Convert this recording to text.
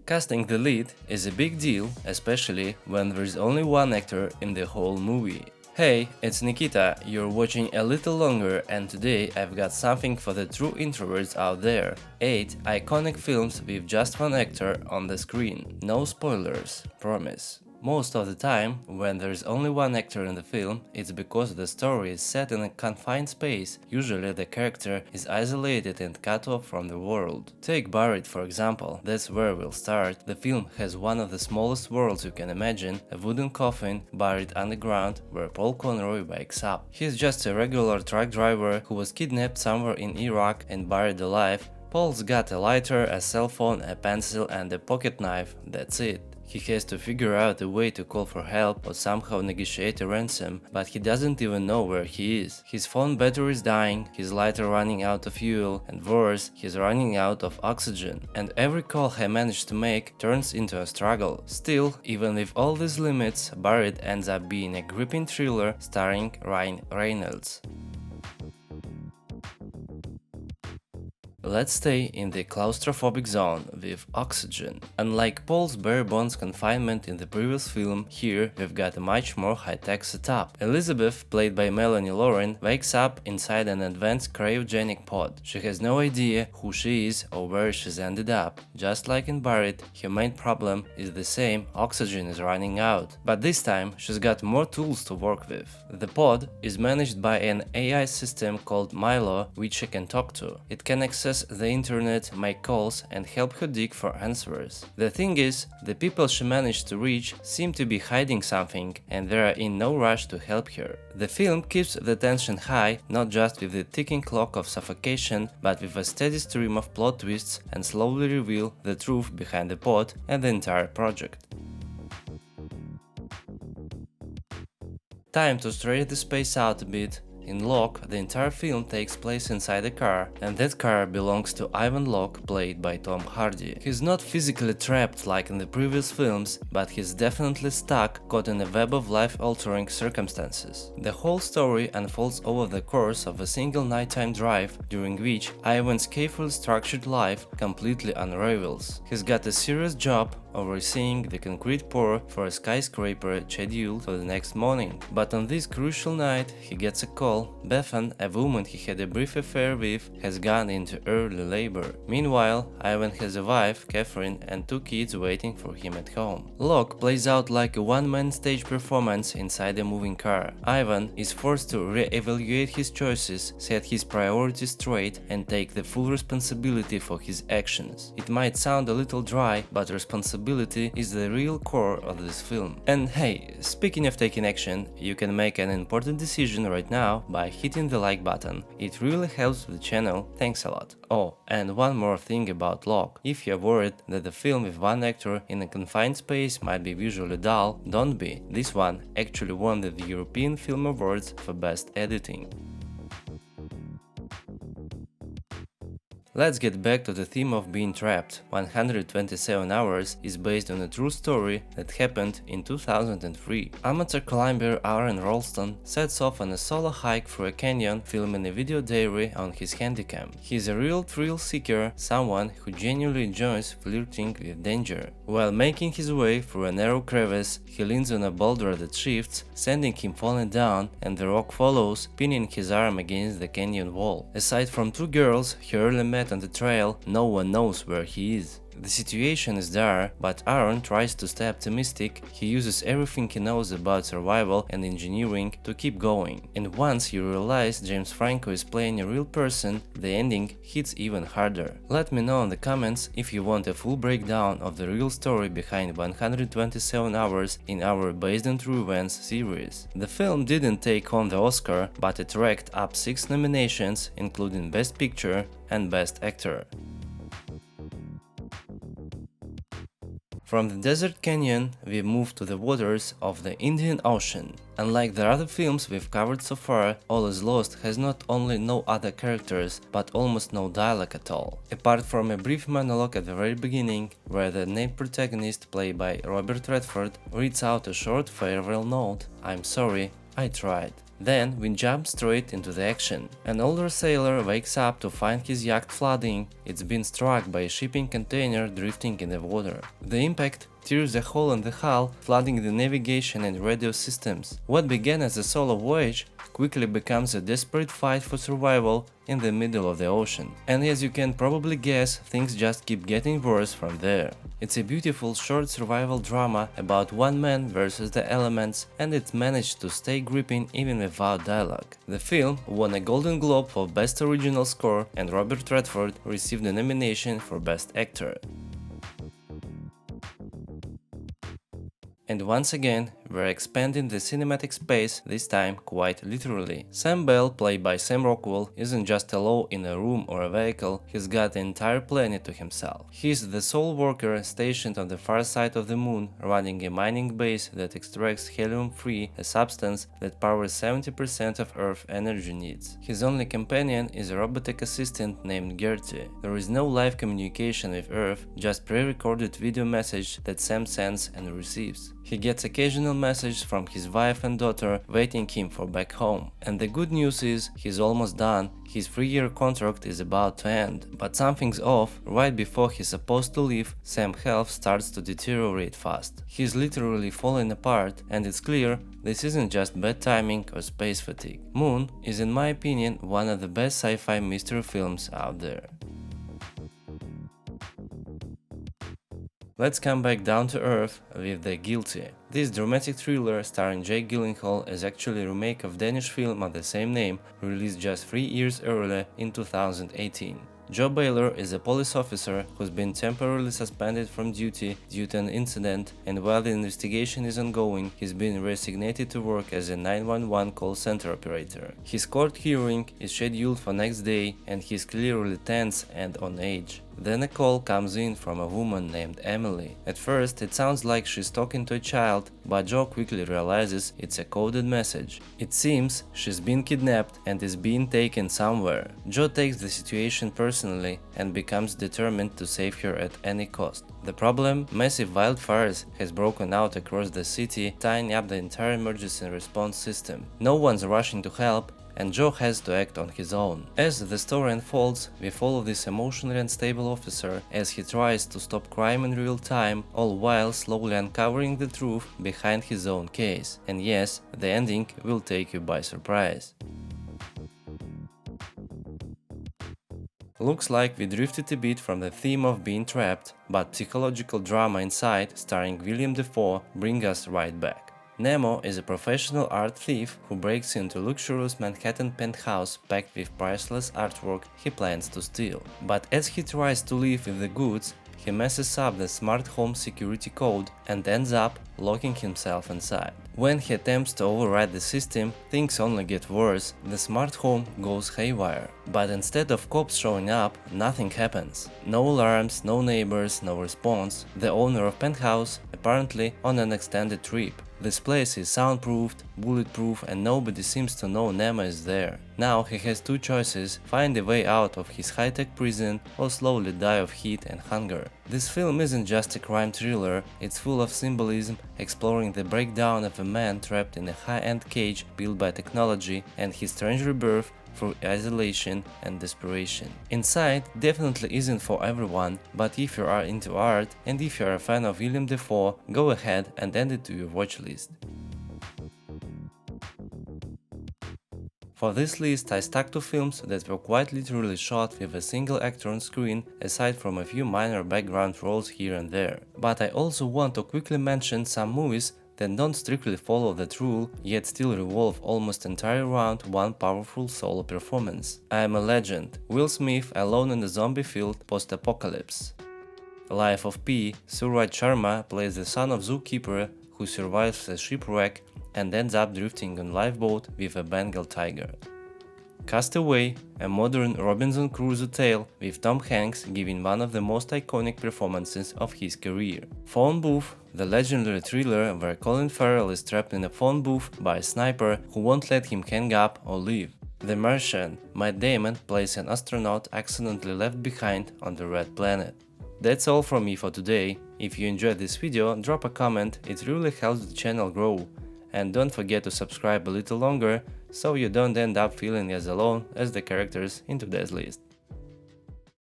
Casting the lead is a big deal, especially when there's only one actor in the whole movie. Hey, it's Nikita, you're watching A Little Longer, and today I've got something for the true introverts out there. 8 iconic films with just one actor on the screen. No spoilers, promise. Most of the time, when there's only one actor in the film, it's because the story is set in a confined space. Usually the character is isolated and cut off from the world. Take Buried for example, that's where we'll start. The film has one of the smallest worlds you can imagine, a wooden coffin buried underground where Paul Conroy wakes up. He's just a regular truck driver who was kidnapped somewhere in Iraq and buried alive. Paul's got a lighter, a cell phone, a pencil and a pocket knife, that's it. He has to figure out a way to call for help or somehow negotiate a ransom, but he doesn't even know where he is. His phone battery is dying, his lighter running out of fuel, and worse, he's running out of oxygen. And every call he managed to make turns into a struggle. Still, even with all these limits, Buried ends up being a gripping thriller starring Ryan Reynolds. Let's stay in the claustrophobic zone with Oxygen. Unlike Paul's bare-bones confinement in the previous film, here we've got a much more high-tech setup. Elizabeth, played by Melanie Lauren, wakes up inside an advanced cryogenic pod. She has no idea who she is or where she's ended up. Just like in Buried, her main problem is the same, oxygen is running out. But this time, she's got more tools to work with. The pod is managed by an AI system called Milo, which she can talk to. It can access the internet, make calls and help her dig for answers. The thing is, the people she managed to reach seem to be hiding something and they are in no rush to help her. The film keeps the tension high, not just with the ticking clock of suffocation, but with a steady stream of plot twists and slowly reveal the truth behind the pod and the entire project. Time to stretch the space out a bit. In Locke, the entire film takes place inside a car, and that car belongs to Ivan Locke, played by Tom Hardy. He's not physically trapped like in the previous films, but he's definitely stuck, caught in a web of life-altering circumstances. The whole story unfolds over the course of a single nighttime drive, during which Ivan's carefully structured life completely unravels. He's got a serious job, overseeing the concrete pour for a skyscraper scheduled for the next morning. But on this crucial night, he gets a call. Bethan, a woman he had a brief affair with, has gone into early labor. Meanwhile, Ivan has a wife, Catherine, and 2 kids waiting for him at home. Locke plays out like a one-man stage performance inside a moving car. Ivan is forced to re-evaluate his choices, set his priorities straight, and take the full responsibility for his actions. It might sound a little dry, but responsibility is the real core of this film. And hey, speaking of taking action, you can make an important decision right now by hitting the like button. It really helps the channel, thanks a lot. Oh, and one more thing about Locke. If you're worried that the film with one actor in a confined space might be visually dull, don't be. This one actually won the European Film Awards for Best Editing. Let's get back to the theme of being trapped. 127 Hours is based on a true story that happened in 2003. Amateur climber Aaron Ralston sets off on a solo hike through a canyon, filming a video diary on his handycam. He's a real thrill seeker, someone who genuinely enjoys flirting with danger. While making his way through a narrow crevice, he leans on a boulder that shifts, sending him falling down, and the rock follows, pinning his arm against the canyon wall. Aside from 2 girls he early met on the trail, no one knows where he is. The situation is dire, but Aaron tries to stay optimistic. He uses everything he knows about survival and engineering to keep going. And once you realize James Franco is playing a real person, the ending hits even harder. Let me know in the comments if you want a full breakdown of the real story behind 127 Hours in our Based on True Events series. The film didn't take home the Oscar, but it racked up 6 nominations, including Best Picture and Best Actor. From the desert canyon, we move to the waters of the Indian Ocean. Unlike the other films we've covered so far, All Is Lost has not only no other characters, but almost no dialogue at all. Apart from a brief monologue at the very beginning, where the named protagonist, played by Robert Redford, reads out a short farewell note, "I'm sorry, I tried." Then we jump straight into the action. An older sailor wakes up to find his yacht flooding. It's been struck by a shipping container drifting in the water. The impact tears a hole in the hull, flooding the navigation and radio systems. What began as a solo voyage quickly becomes a desperate fight for survival in the middle of the ocean. And as you can probably guess, things just keep getting worse from there. It's a beautiful short survival drama about one man versus the elements, and it managed to stay gripping even without dialogue. The film won a Golden Globe for Best Original Score, and Robert Redford received a nomination for Best Actor. And once again, we're expanding the cinematic space, this time quite literally. Sam Bell, played by Sam Rockwell, isn't just alone in a room or a vehicle, he's got the entire planet to himself. He's the sole worker stationed on the far side of the moon, running a mining base that extracts helium-3, a substance that powers 70% of Earth's energy needs. His only companion is a robotic assistant named Gertie. There is no live communication with Earth, just pre-recorded video message that Sam sends and receives. He gets occasional messages from his wife and daughter waiting him for back home. And the good news is, he's almost done. His 3-year contract is about to end. But something's off. Right before he's supposed to leave, Sam's health starts to deteriorate fast. He's literally falling apart, and it's clear this isn't just bad timing or space fatigue. Moon is, in my opinion, one of the best sci-fi mystery films out there. Let's come back down to earth with The Guilty. This dramatic thriller starring Jake Gyllenhaal is actually a remake of Danish film of the same name, released just 3 years earlier in 2018. Joe Baylor is a police officer who's been temporarily suspended from duty due to an incident, and while the investigation is ongoing, he's been reassignated to work as a 911 call center operator. His court hearing is scheduled for next day, and he's clearly tense and on edge. Then a call comes in from a woman named Emily. At first it sounds like she's talking to a child, but Joe quickly realizes it's a coded message. It seems she's been kidnapped and is being taken somewhere. Joe takes the situation personally and becomes determined to save her at any cost. The problem? Massive wildfires has broken out across the city, tying up the entire emergency response system. No one's rushing to help, and Joe has to act on his own. As the story unfolds, we follow this emotionally unstable officer as he tries to stop crime in real time, all while slowly uncovering the truth behind his own case. And yes, the ending will take you by surprise. Looks like we drifted a bit from the theme of being trapped, but psychological drama inside, starring William Dafoe, brings us right back. Nemo is a professional art thief who breaks into a luxurious Manhattan penthouse packed with priceless artwork he plans to steal. But as he tries to leave with the goods, he messes up the smart home security code and ends up locking himself inside. When he attempts to override the system, things only get worse. The smart home goes haywire. But instead of cops showing up, nothing happens. No alarms, no neighbors, no response. The owner of penthouse apparently on an extended trip. This place is soundproofed, bulletproof, and nobody seems to know Nemo is there. Now he has two choices: find a way out of his high-tech prison or slowly die of heat and hunger. This film isn't just a crime thriller, it's full of symbolism, exploring the breakdown of a man trapped in a high-end cage built by technology and his strange rebirth through isolation and desperation. Inside definitely isn't for everyone, but if you are into art and if you are a fan of William Dafoe, go ahead and add it to your watch list. For this list I stuck to films that were quite literally shot with a single actor on screen, aside from a few minor background roles here and there. But I also want to quickly mention some movies that don't strictly follow that rule, yet still revolve almost entirely around one powerful solo performance. I Am a Legend, Will Smith alone in the zombie-filled post-apocalypse. Life of Pi, Suraj Sharma plays the son of zookeeper who survives a shipwreck and ends up drifting on lifeboat with a Bengal tiger. Castaway, a modern Robinson Crusoe tale with Tom Hanks giving one of the most iconic performances of his career. Phone Booth, the legendary thriller where Colin Farrell is trapped in a phone booth by a sniper who won't let him hang up or leave. The Martian, Matt Damon plays an astronaut accidentally left behind on the Red Planet. That's all from me for today. If you enjoyed this video, drop a comment, it really helps the channel grow. And don't forget to subscribe a little longer so you don't end up feeling as alone as the characters in today's list.